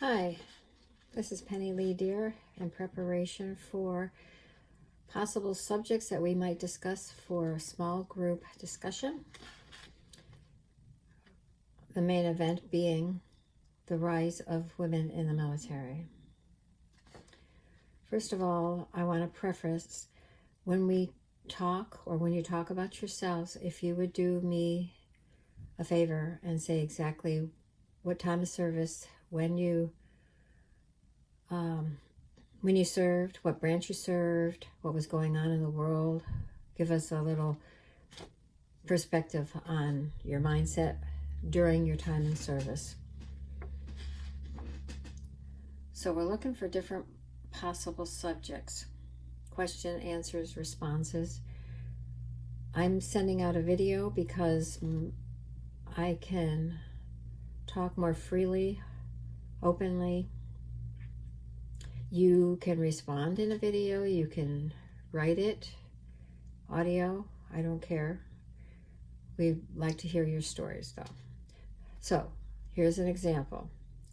Hi, this is Penny Lee Deer in preparation for possible subjects that we might discuss for a small group discussion. The main event being the rise of women in the military. First of all, I want to preface, when we talk or when you talk about yourselves, if you would do me a favor and say exactly what time of service, when you served, what branch you served, what was going on in the world. Give us a little perspective on your mindset during your time in service. So we're looking for different possible subjects. Question, answers, responses. I'm sending out a video because I can talk more freely, openly. You can respond in a video, you can write it, audio, I don't care. We'd like to hear your stories though. So here's an example.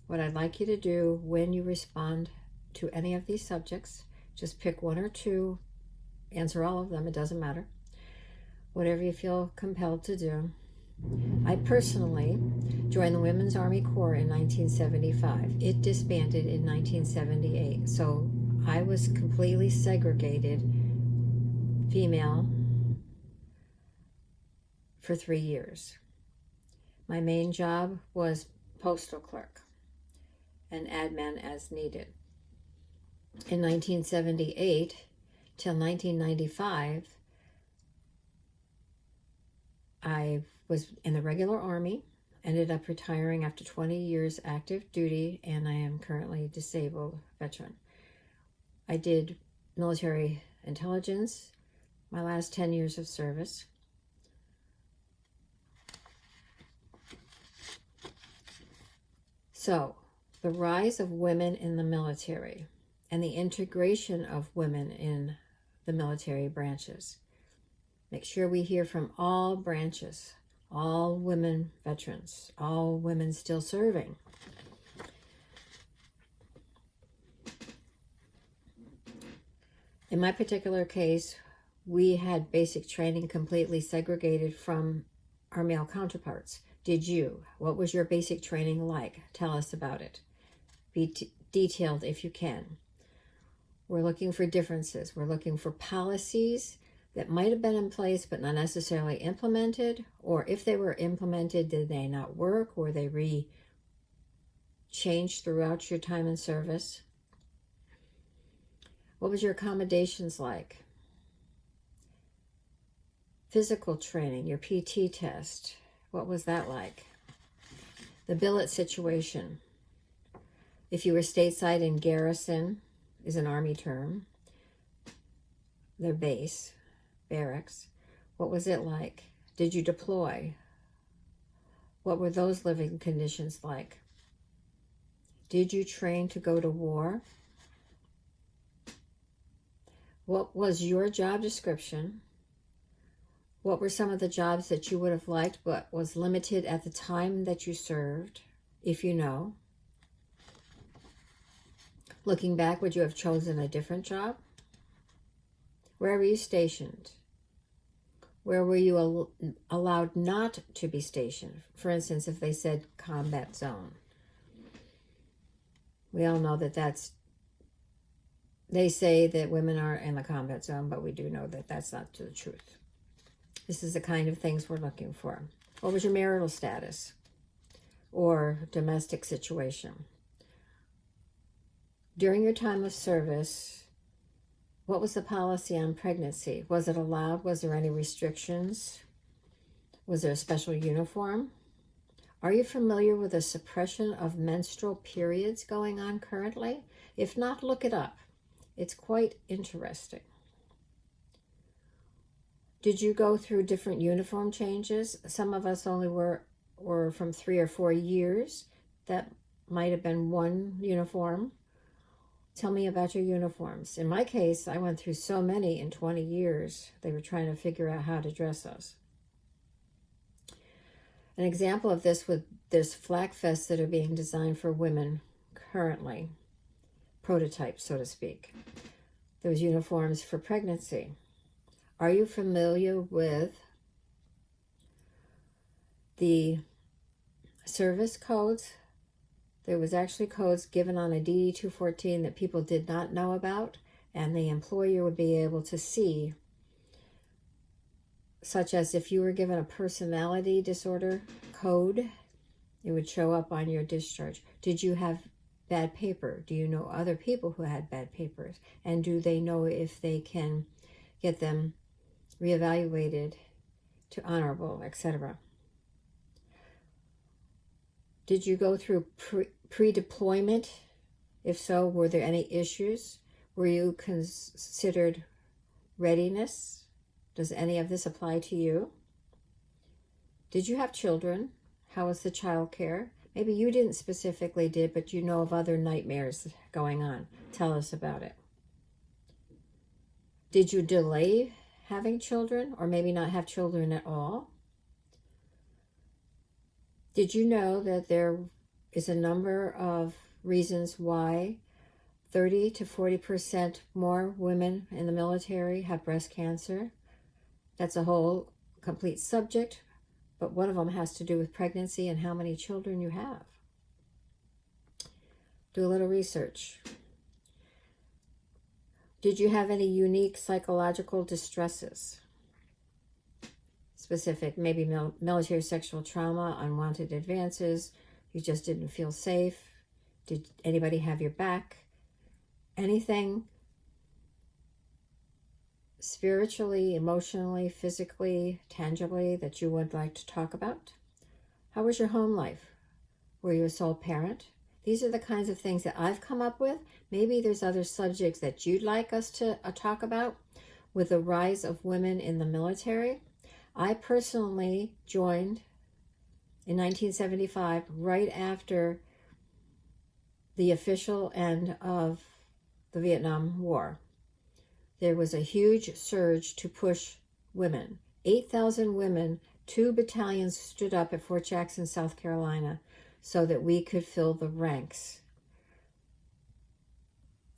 What I'd like you to do when you respond to any of these subjects, just pick one or two, answer all of them, it doesn't matter. Whatever you feel compelled to do. I personally joined the Women's Army Corps in 1975. It disbanded in 1978. So I was completely segregated female for 3 years. My main job was postal clerk and admin as needed. In 1978 till 1995, I was in the regular Army, ended up retiring after 20 years active duty, and I am currently a disabled veteran. I did military intelligence my last 10 years of service. So, the rise of women in the military and the integration of women in the military branches. Make sure we hear from all branches, all women veterans, all women still serving. In my particular case, we had basic training completely segregated from our male counterparts. Did you? What was your basic training like? Tell us about it. Be detailed if you can. We're looking for differences. We're looking for policies that might have been in place but not necessarily implemented, or if they were implemented, did they not work? Were they changed throughout your time in service? What was your accommodations like? Physical training, your PT test, what was that like? The billet situation. If you were stateside in garrison, is an Army term. Their base, barracks. What was it like? Did you deploy? What were those living conditions like? Did you train to go to war? What was your job description? What were some of the jobs that you would have liked but was limited at the time that you served, if you know? Looking back, would you have chosen a different job? Where were you stationed? Where were you allowed not to be stationed? For instance, if they said combat zone. We all know that they say that women are in the combat zone, but we do know that that's not the truth. This is the kind of things we're looking for. What was your marital status or domestic situation? During your time of service, what was the policy on pregnancy? Was it allowed? Was there any restrictions? Was there a special uniform? Are you familiar with the suppression of menstrual periods going on currently? If not, look it up. It's quite interesting. Did you go through different uniform changes? Some of us only were from 3 or 4 years. That might have been one uniform. Tell me about your uniforms. In my case, I went through so many in 20 years. They were trying to figure out how to dress us. An example of this, there's flak vests that are being designed for women currently, prototypes, so to speak. Those uniforms for pregnancy. Are you familiar with the service codes? There was actually codes given on a DD-214 that people did not know about, and the employer would be able to see, such as if you were given a personality disorder code, it would show up on your discharge. Did you have bad paper? Do you know other people who had bad papers? And do they know if they can get them reevaluated to honorable, etc.? Did you go through pre-deployment? If so, were there any issues? Were you considered readiness? Does any of this apply to you? Did you have children? How was the child care? Maybe you didn't specifically did, but you know of other nightmares going on. Tell us about it. Did you delay having children, or maybe not have children at all? Did you know that there is a number of reasons why 30 to 40% more women in the military have breast cancer? That's a whole complete subject, but one of them has to do with pregnancy and how many children you have. Do a little research. Did you have any unique psychological distresses? Specific, maybe military sexual trauma, unwanted advances, you just didn't feel safe. Did anybody have your back? Anything spiritually, emotionally, physically, tangibly that you would like to talk about? How was your home life? Were you a sole parent? These are the kinds of things that I've come up with. Maybe there's other subjects that you'd like us to talk about. With the rise of women in the military, I personally joined in 1975, right after the official end of the Vietnam War. There was a huge surge to push women. 8,000 women, 2 battalions stood up at Fort Jackson, South Carolina, so that we could fill the ranks.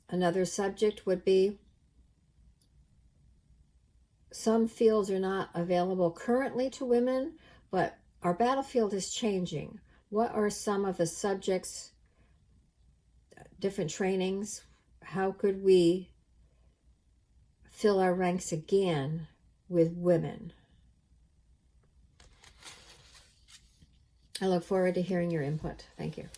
Another subject would be, some fields are not available currently to women, but our battlefield is changing. What are some of the subjects, different trainings? How could we fill our ranks again with women? I look forward to hearing your input. Thank you.